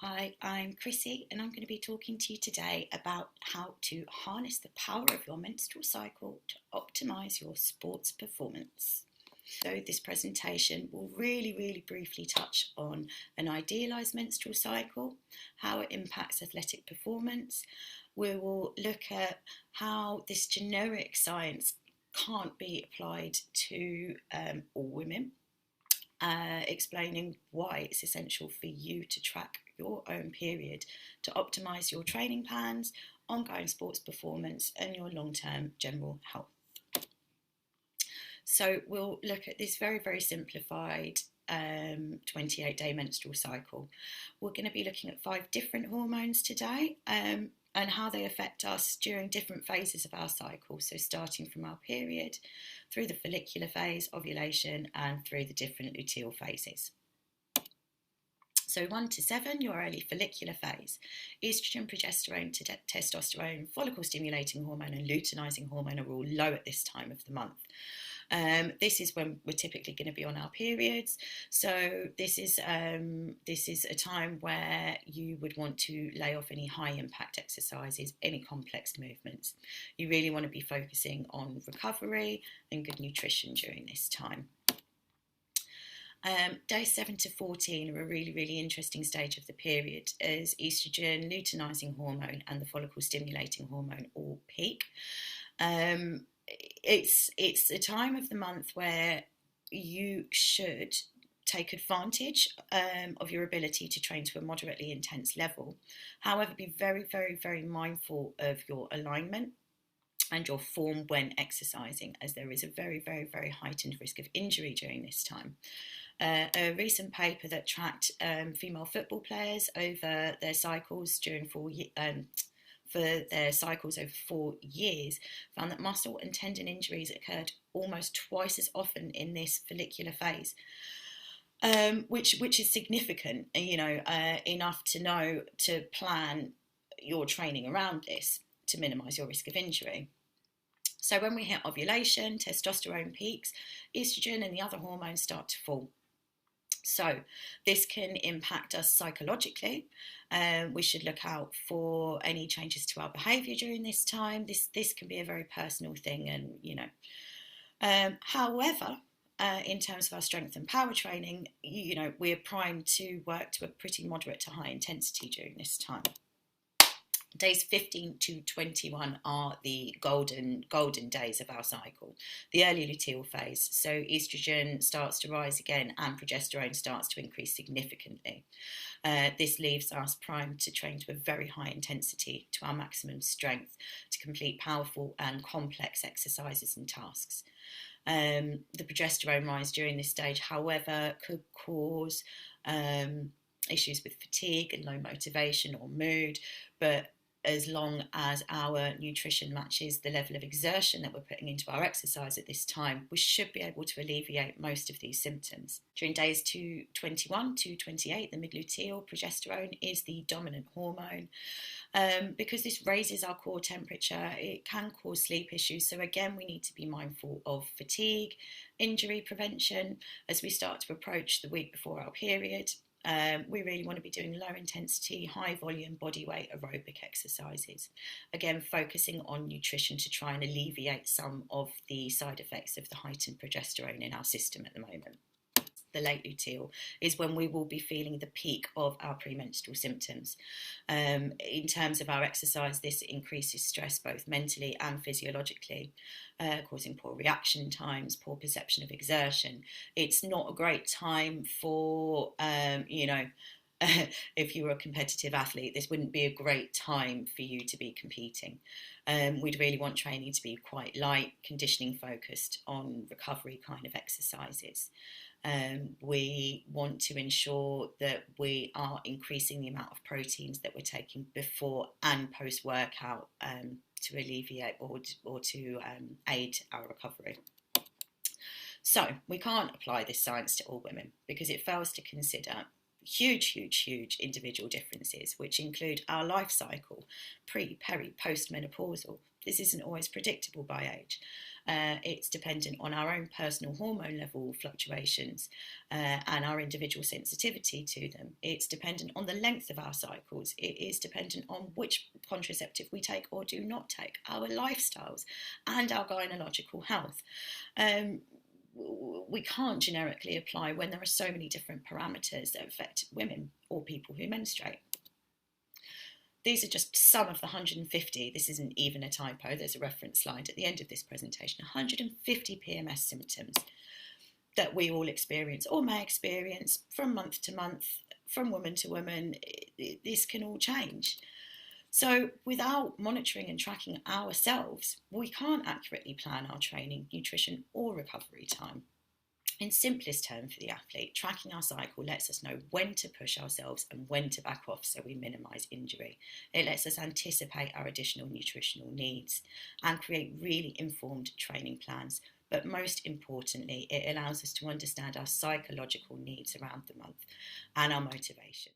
Hi, I'm Chrissy, and I'm going to be talking to you today about how to harness the power of your menstrual cycle to optimize your sports performance. So, this presentation will really briefly touch on an idealized menstrual cycle, how it impacts athletic performance. We will look at how this generic science can't be applied to all women, explaining why it's essential for you to track your own period to optimize your training plans, ongoing sports performance, and your long-term general health. So we'll look at this very simplified 28-day menstrual cycle. We're going to be looking at 5 different hormones today, and how they affect us during different phases of our cycle. So starting from our period, through the follicular phase, ovulation, and through the different luteal phases. So 1 to 7, your early follicular phase. Estrogen, progesterone, testosterone, follicle stimulating hormone, and luteinizing hormone are all low at this time of the month. This is when we're typically going to be on our periods. So this is a time where you would want to lay off any high impact exercises, any complex movements. You really want to be focusing on recovery and good nutrition during this time. Days 7 to 14 are a really interesting stage of the period, as estrogen, luteinizing hormone, and the follicle stimulating hormone all peak. It's a time of the month where you should take advantage of your ability to train to a moderately intense level. However, be very mindful of your alignment and your form when exercising, as there is a very heightened risk of injury during this time. A recent paper that tracked female football players over their cycles for their cycles over 4 years found that muscle and tendon injuries occurred almost twice as often in this follicular phase, which is significant, enough to know to plan your training around this to minimise your risk of injury. So when we hit ovulation, testosterone peaks, estrogen and the other hormones start to fall. So this can impact us psychologically. We should look out for any changes to our behaviour during this time. This can be a very personal thing, and however, in terms of our strength and power training, we're primed to work to a pretty moderate to high intensity during this time. Days 15 to 21 are the golden days of our cycle, the early luteal phase. So estrogen starts to rise again and progesterone starts to increase significantly. This leaves us primed to train to a very high intensity, to our maximum strength, to complete powerful and complex exercises and tasks. The progesterone rise during this stage, however, could cause issues with fatigue and low motivation or mood, but as long as our nutrition matches the level of exertion that we're putting into our exercise at this time, we should be able to alleviate most of these symptoms. During days 21 to 28, the mid-luteal progesterone is the dominant hormone. Because this raises our core temperature, it can cause sleep issues. So again, we need to be mindful of fatigue, injury prevention as we start to approach the week before our period. We really want to be doing low intensity, high volume body weight aerobic exercises. Again, focusing on nutrition to try and alleviate some of the side effects of the heightened progesterone in our system at the moment. The late luteal is when we will be feeling the peak of our premenstrual symptoms. In terms of our exercise, this increases stress both mentally and physiologically, causing poor reaction times, poor perception of exertion. It's not a great time for, if you were a competitive athlete, this wouldn't be a great time for you to be competing. We'd really want training to be quite light, conditioning focused on recovery kind of exercises. We want to ensure that we are increasing the amount of proteins that we're taking before and post workout to alleviate or to aid our recovery. So we can't apply this science to all women because it fails to consider huge, huge, huge individual differences, which include our life cycle, pre, peri, post-menopausal. This isn't always predictable by age. It's dependent on our own personal hormone level fluctuations and our individual sensitivity to them. It's dependent on the length of our cycles. It is dependent on which contraceptive we take or do not take, our lifestyles, and our gynecological health. We can't generically apply when there are so many different parameters that affect women or people who menstruate. These are just some of the 150, this isn't even a typo, there's a reference slide at the end of this presentation, 150 PMS symptoms that we all experience or may experience from month to month, from woman to woman. This can all change. So without monitoring and tracking ourselves, we can't accurately plan our training, nutrition, or recovery time. In simplest terms for the athlete, tracking our cycle lets us know when to push ourselves and when to back off so we minimise injury. It lets us anticipate our additional nutritional needs and create really informed training plans. But most importantly, it allows us to understand our psychological needs around the month and our motivation.